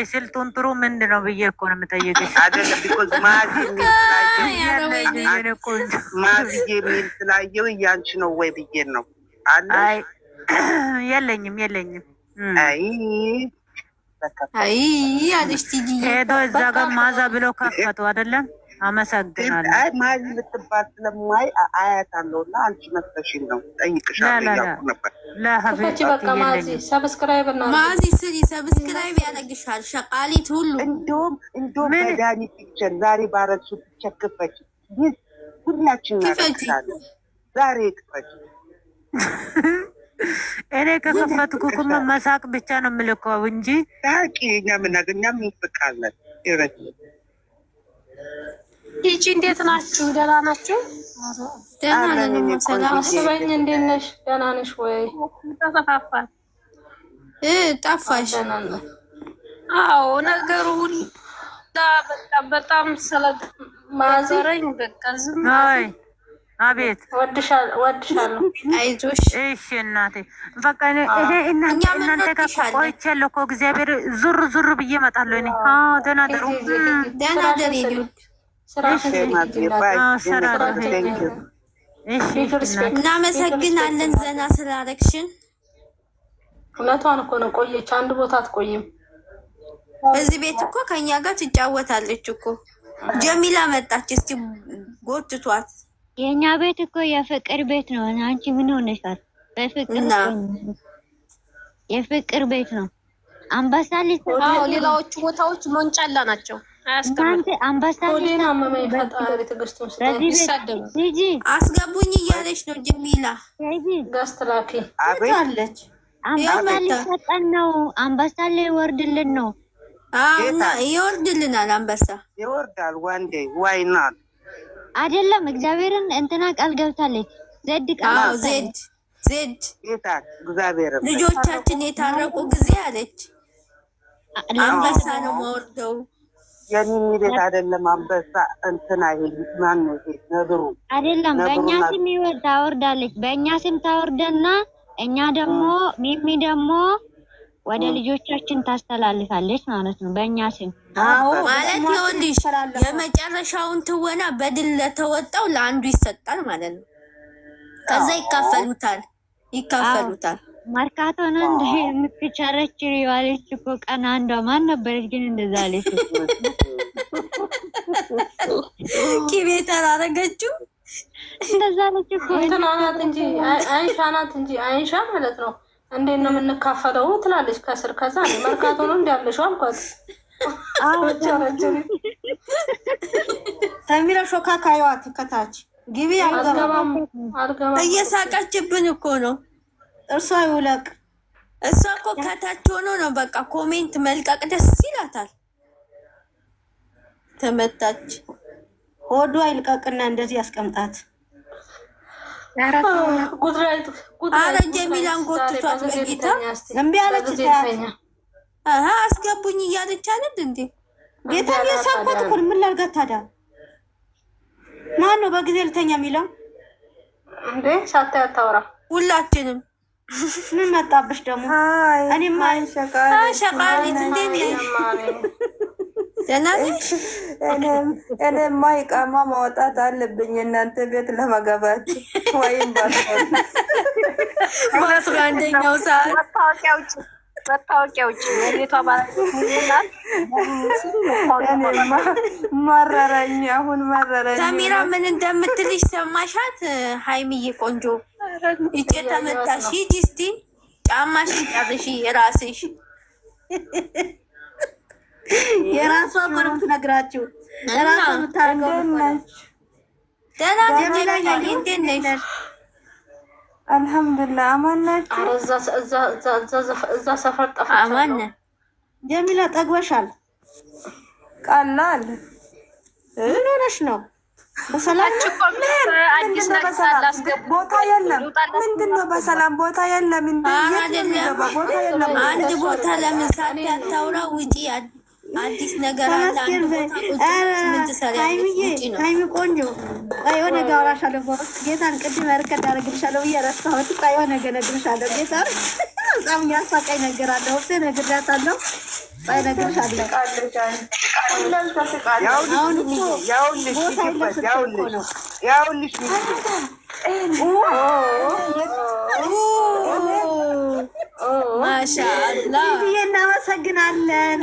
ቆይ ስልጡን ጥሩ ምንድን ነው ብዬ እኮ ነው የምጠይቅሽ። አይደለም ቢኮዝ ማዚ የሚል ስላየው እያንቺ ነው ወይ ብዬ ነው አለ። የለኝም አለሽ ቲጂ ሄዶ እዛ ጋር ማዛ ብለው ከፈቱ አይደለም። አመሰግናለሁ። አይ ማዚ ልትባል ስለማይ አያታለሁ እና አንቺ መስለሽኝ ነው ጠይቅሻለሁ እያልኩ ነበር። ለሀበቺ በቃ ማዚ ሰብስክራይብ እና ማዚ ስሪ ሰብስክራይብ ያደርግሻል። ሸቃሊት ሁሉ እንደውም በዳኒ ፒክቸር ዛሬ ባረሱ ፒክቸር ክፈች ሁላችን እናደርግሻለን። ዛሬ ክፈች። እኔ ከከፈትኩ እኮ መሳቅ ብቻ ነው የምልከው እንጂ ታቂ እኛም እንፍቃለን። ይረክ ቲጂ እንዴት ናችሁ? ደህና ናችሁ? ደህና ነኝ። ሰላም አስበኝ። እንዴት ነሽ? ደህና ነሽ ወይ? ተጠፋፋን ጠፋሽ? አዎ ነገሩ በጣም ስለማዘረኝ በቃ ዝም አይ አቤት ወድሻለሁ። አይዞሽ እሺ እናቴ በቃ ይሄ እናንተ ጋር ቆይቻለሁ እኮ እግዚአብሔር ዙር ብዬ እመጣለሁ። እኔ ደህና ደሩ ደህና ደሪ እናመሰግናለን ዘና ስላደረግሽን። እውነቷን እኮ ነው። ቆየች አንድ ቦታ አትቆይም። እዚህ ቤት እኮ ከኛ ጋር ትጫወታለች እኮ። ጀሚላ መጣች። እስቲ ጎትቷት። የኛ ቤት እኮ የፍቅር ቤት ነው። አንቺ ምን ሆነሻል? የፍቅር ቤት ነው። አምባሳሊ ሌላዎቹ ቦታዎች ሞንጫላ ናቸው። አስገቡኝ እያለች ነው ጀሚላ። ጋስትራኪ አለች ሰጠን ነው። አንበሳ ላይ ይወርድልን ነው። እና ይወርድልናል። አንበሳ ይወርዳል። ዋንዴ ዋይናት አይደለም። እግዚአብሔርን እንትና ቃል ገብታለች። ዜድ እግዚአብሔር ልጆቻችን የታረቁ ጊዜ አለች አንበሳ ነው ማወርደው። የኔ ሚለት አይደለም አንበሳ እንትና ይሄ ማን ነው? ነብሩ አይደለም። በእኛ ስም ታወርዳለች። በእኛ ስም ታወርደና እኛ ደግሞ ሚሚ ደግሞ ወደ ልጆቻችን ታስተላልፋለች ማለት ነው። በእኛ ስም ማለት ይኸውልሽ የመጨረሻውን ትወና በድል ለተወጣው ለአንዱ ይሰጣል ማለት ነው። ከዛ ይካፈሉታል። መርካቶ ነው እንደ የምትቸረችር ያለች እኮ ቀን አንዷ ማን ነበረች ግን እንደዛ አለች። ቂቤ ተራረገችው እንደዛ አለች እኮ። እንትና ናት እንጂ አይሻ ማለት ነው። እንዴት ነው የምንካፈለው ትላለች ከስር። ከዛ መርካቶ ነው እንዳለሽው አልኳት። ተሚራ ሾካካ ይዋት ከታች ግቢ አልገባም። እየሳቀችብን እኮ ነው። እርሷ ይውለቅ። እሷ እኮ ከታች ሆኖ ነው በቃ ኮሜንት መልቀቅ ደስ ይላታል። ተመታች። ሆዷ ይልቀቅና እንደዚህ ያስቀምጣት። አረ ጀሚላን ጎትቷት በጌታ እምቢ አለች። አስገቡኝ እያለች አይደል እንዴ? ጌታን የሳኳት እኮ ምን ላድርጋት ታዲያ? ማን ነው በጊዜ ልተኛ የሚለው እንዴ? ሳታይ አታወራ። ሁላችንም ምን መጣብሽ ደግሞ? እኔማ ሸቃሊት እንዴት ነሽ? ደህና ነሽ? እኔማ ኢቃማ ማውጣት አለብኝ እናንተ ቤት ለመገባት ወይም በአስራ አንደኛው ሰዓት መታወቂያ ውጭ የቤቷ ባለቤት መረረኝ። አሁን መረረኝ። ሰሚራ ምን እንደምትልሽ ሰማሻት? ሀይሚዬ ቆንጆ እጭ ተመታሽ። ሂጂ እስቲ ጫማሽን ጨርሺ የራስሽ የራሷ ቆርጥ ነግራችሁ የራሷ ምታርገው ነው። ደህና ነኝ። እንዴት ነሽ? አልሐምዱሊላህ አማን ናችሁ? እዛ ሰፈር ጠፋ። አማን ጀሚላ ጠግበሻል? ቀላል ምን ሆነሽ ነው? በሰላም ቦታ የለም። ምንድነው በሰላም ቦታ የለም? አንድ ቦታ ለምን ሳታውራ ውጪ። አዲስ ነገር አለ። አንድ ቦታ ምን ትሰሪያለሽ? ሃይሚ ቆንጆ የሆነ ነገር አወራሻለሁ። ጌታን ቅድም እርከድ አደርግልሻለሁ ብዬሽ ረሳሁት። የሆነ ነገር እነግርሻለሁ። ጌታን በጣም ያሳቀኝ ነገር አለ። ወጥቼ እነግራታለሁ። ባይነግርሻለሁ ያውልሽ ማሻአላ እናመሰግናለን።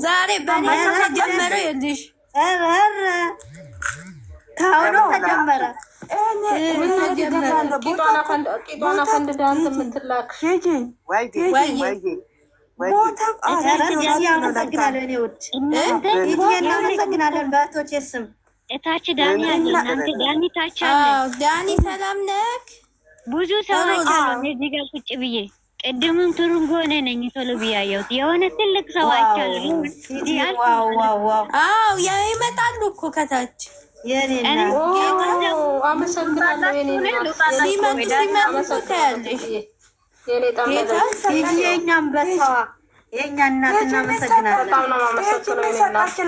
ዛሬ በኔ ተጀመረ ይልሽ ታውሮ ተጀመረ ቂጧና ፈንድዳን የምትላክ እናመሰግናለን። እኔ ውድ እናመሰግናለን። በእህቶቼ ስም እታች ዳኒ አለ። እናንተ ዳኒ ታች አለ። ዳኒ ሰላም ነክ? ብዙ ሰዎች አሉ እዚህ ጋር ቁጭ ብዬ ቅድምም ቱሩንጎ ነኝ ቶሎ ብያየሁት የሆነ ትልቅ ሰው አይቻለሁ። አዎ ይመጣሉ እኮ ከታች አመሰግናለሁ። የእኛም በሰዋ የእኛ እናት እናመሰግናለን።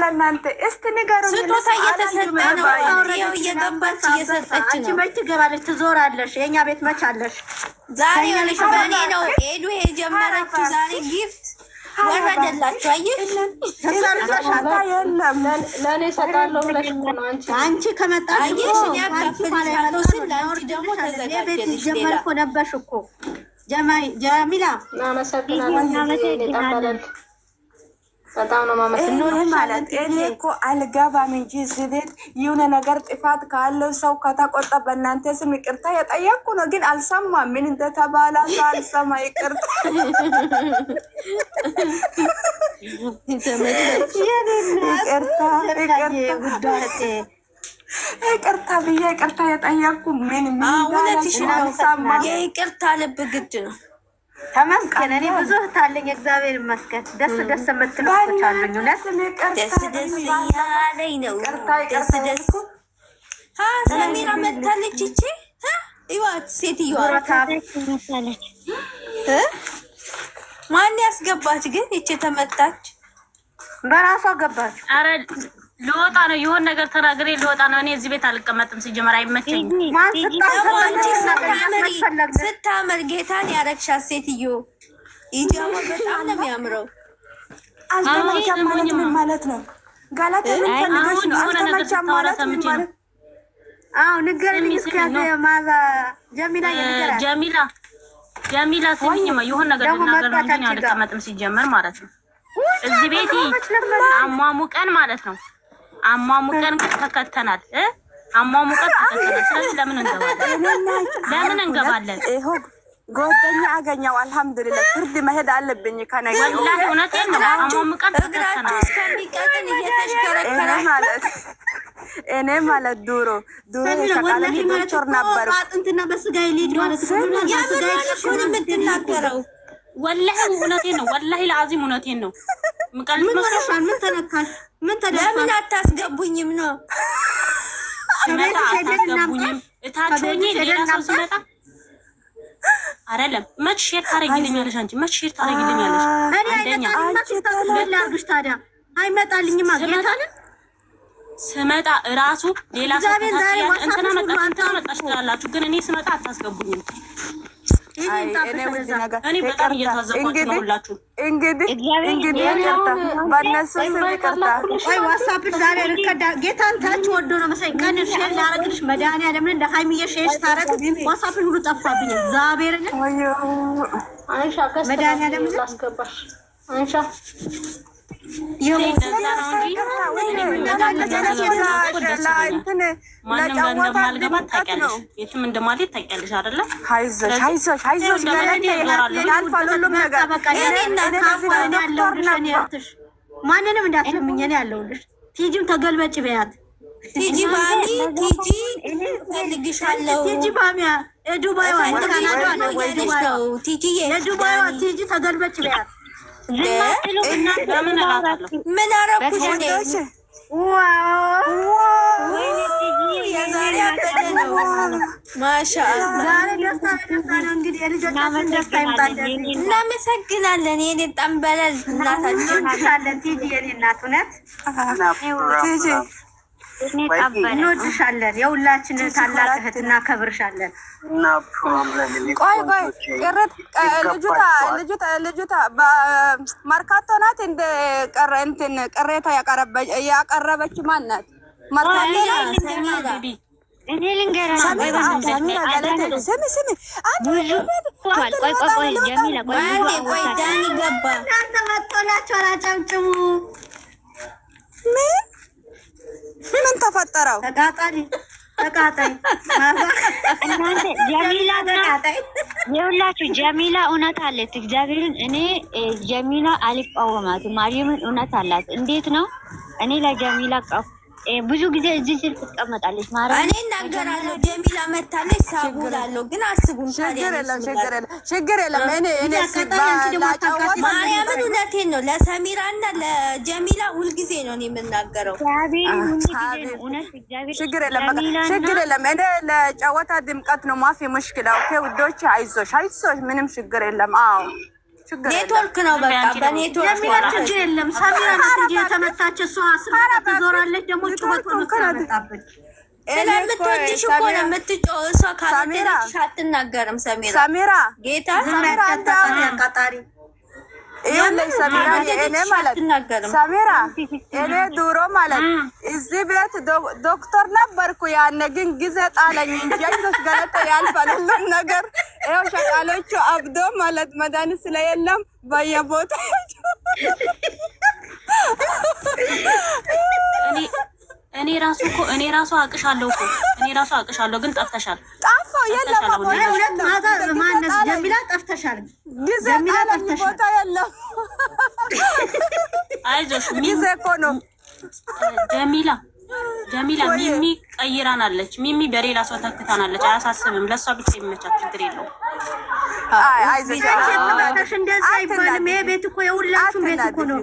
ለእናንተ እስቲ ንገሩ። ስጦታ እየተሰጠ ነው። እየገባች እየሰጠች ነው። መች ትገባለች? ትዞራለች። የእኛ ቤት መች አለሽ? ዛሬ ሆነሽ በእኔ ነው ኤዱ የጀመረችው። ዛሬ ጊፍት ወረደላችሁ። አየሽ የለም ለእኔ እሰጣለሁ ብለሽ እኮ ነው አንቺ ከመጣሽ አየሽ እኔ አካፍልሻለሁ ስል ለአንቺ ደግሞ ተዘጋጀልሽ ሌላ እኮ ነበርሽ እኮ ጀሚላ እናመሰግናለን። በጣም ነው ማመሰግናለሁ። ማለት እኔ እኮ አልገባም እንጂ እዚህ ቤት የሆነ ነገር ጥፋት ካለው ሰው ከተቆጣ በእናንተ ስም ይቅርታ የጠየቅኩ ነው፣ ግን አልሰማም። ምን እንደተባለ አልሰማ። ይቅርታ ይቅርታ ብዬ ይቅርታ የጠየቅኩ ምን እውነትሽ ነው። የይቅርታ ልብ ግድ ነው። ተመስገን። እኔ ብዙ እህት አለኝ፣ እግዚአብሔር ይመስገን። ደስ ደስ የምትሉ ሰዎች አሉኝ። እውነት ደስ ደስ እያለኝ ነው። ደስ ደስ ሰሚራ መታለች። እቺ ይዋት ሴትዮዋ ማን ያስገባች ግን? እቺ ተመታች፣ በራሷ ገባች። አረ ልወጣ ነው። የሆነ ነገር ተናግሬ ልወጣ ነው። እኔ እዚህ ቤት አልቀመጥም። ሲጀመር አይመቸኝም። ስታምር ጌታን ያረግሻት ሴትዮ ኢጃማ በጣም ነው የሚያምረው። አልተመቸም ማለት ነው። ጋላት የምንፈልገሽ ነው። አልተመቸም ማለት ነው። አዎ ንገረኝ እስኪ ማዛ ጀሚላ ስሚኝማ፣ የሆነ ነገር ልናገር ነው እንጂ አልቀመጥም ሲጀመር ማለት ነው። እዚህ ቤት አሟሙቀን ማለት ነው። አሟሙቀን ተከተናል። ስለዚህ ለምን እንገባለን? ይኸው ጎደኛ አገኘው። አልሐምዱሊላህ ፍርድ መሄድ አለብኝ ከነገ ወላሂ እውነቴን ነው። አሟሙቀን ተከተናል። እስከሚቀጥል እየተሽከረከረ ማለት እኔ ማለት ዱሮ ሸቃለች ዶክተር ነበር። አጥንትና በስጋ ይልድ ማለት ነው። የምትናገረው ወላሂ እውነቴን ነው። ወላሂ ለአዚም እውነቴን ነው። ምን ሆነሻል? ምን ተነካሽ? ምን ተደፋ? ለምን አታስገቡኝም ነው? ሲመጣ አታስገቡኝም። እታችሁኝ ሌላ ሰው ሲመጣ አይደለም። መች ሼር ታረጊልኛለሽ? አንቺ መች ሼር ታረጊልኛለሽ? አንደኛ ላርግሽ ታዲያ አይመጣልኝማ። ጌታን ስመጣ እራሱ ሌላ ሰው እንትና መጣች ትላላችሁ፣ ግን እኔ ስመጣ አታስገቡኝም። እኔ በጣም እየታዘብኳችሁ ነው ሁላችሁ። እንግዲህ በእነሱ ስም ይቅርታ። ዋትስአፕሽ ዛሬ ርከዳ ጌታን ታች ወዶ ነው መሰለኝ ቀን ሼር ላረግልሽ መድኃኒዓለምን እንደ ሀይሚዬ ሼር ታረግ ዋትስአፕሽ ሁሉ ጠፋብኝ። እግዚአብሔርን አንሻ መድኃኒዓለምን ላስገባሽ አንሻ ማንም እንደማልገባ ታውቂያለሽ፣ የትም እንደማልሄድ ታውቂያለሽ አይደለ? አይዞሽ ያልፋል ሁሉም ነገር። ማንንም እንዳትለምኝ እኔ ያለሁልሽ። ቲጂም ተገልበጭ በያት። ቲጂ ባሚ ቲጂ ፈልግሻለሁ። ቲጂ ባሚያ የዱባይዋ ካናዳ ነው። የዱባይዋ ቲጂ ተገልበጭ በያት። ምን አረኩሽ? የዛሬ አበደ ነው። ማሻአላ እናመሰግናለን። የኔ ጠንበለል እናታችን ቲጂ የኔ እናት እውነት እንወድሻለን። የሁላችን ታላቅ እህት እናከብርሻለን። ቆይ ልጅቷ መርካቶ ናት እንደ ቅሬታ ያቀረበች ማን ናት? መርካቶ ናት። እኔ ልንገራችሁ ምን ተፈጠረው? ተቃጣይ እናንተ የሁላችሁ ጀሚላ እውነት አለት። እግዚአብሔርን እኔ ጀሚላ አልቃወማትም። ማርያምን እውነት አላት። እንዴት ነው? እኔ ለጀሚላ ብዙ ጊዜ እዚህ ስር ትቀመጣለች። እኔ እናገራለሁ። ጀሚላ መታለች ሳቡላለሁ። ግን አስቡን ችግር የለም። ማርያምን እውነቴን ነው። ለሰሚራና ለጀሚላ ሁልጊዜ ነው እኔ የምናገረው። ችግር የለም። እኔ ለጨዋታ ድምቀት ነው። ማፊ ሙሽኪላ። ኦኬ ውዶች፣ አይዞሽ ምንም ችግር የለም። አዎ ኔትወርክ ነው። በቃ በኔትወርክ ችግር የለም። ሰሚራ ናት እንጂ የተመታች እሷ አስራ ትዞራለች። ደግሞ ጩኸት ነው የምታመጣብን። ስለምትወድሽ እኮ ነው የምትጮህ። እሷ ካልወደደችሽ አትናገርም። ሰሚራ ጌታ አቃጣሪ ሰሚራ እኔ ድሮ ማለት እዚህ ቤት ዶክተር ነበርኩ። ያኔ ግን ጊዜ ጣለኝ እንጂ አይዞሽ ገለተ ያልፋል ሁሉም ነገር። ይኸው ሸቃሎቹ አብዶ ማለት መድኃኒት ስለሌለም በየቦታ እኔ ራሱ አቅሻለሁ ግን ጠፍተሻል። ጠፋው የለም ሁለት ማነስ ጀሚላ ጠፍተሻል። ጊዜ ጣለኝ ቦታ የለም። አይዞሽ ጊዜ እኮ ነው። ጀሚላ ሚሚ ቀይራናለች። ሚሚ በሌላ ሰው ተክታናለች። አያሳስብም። ለሷ ብቻ ይመቻት፣ ችግር የለውም። አይዞሽ እንደዛ አይባልም። ይሄ ቤት እኮ የሁላችሁም ቤት እኮ ነው።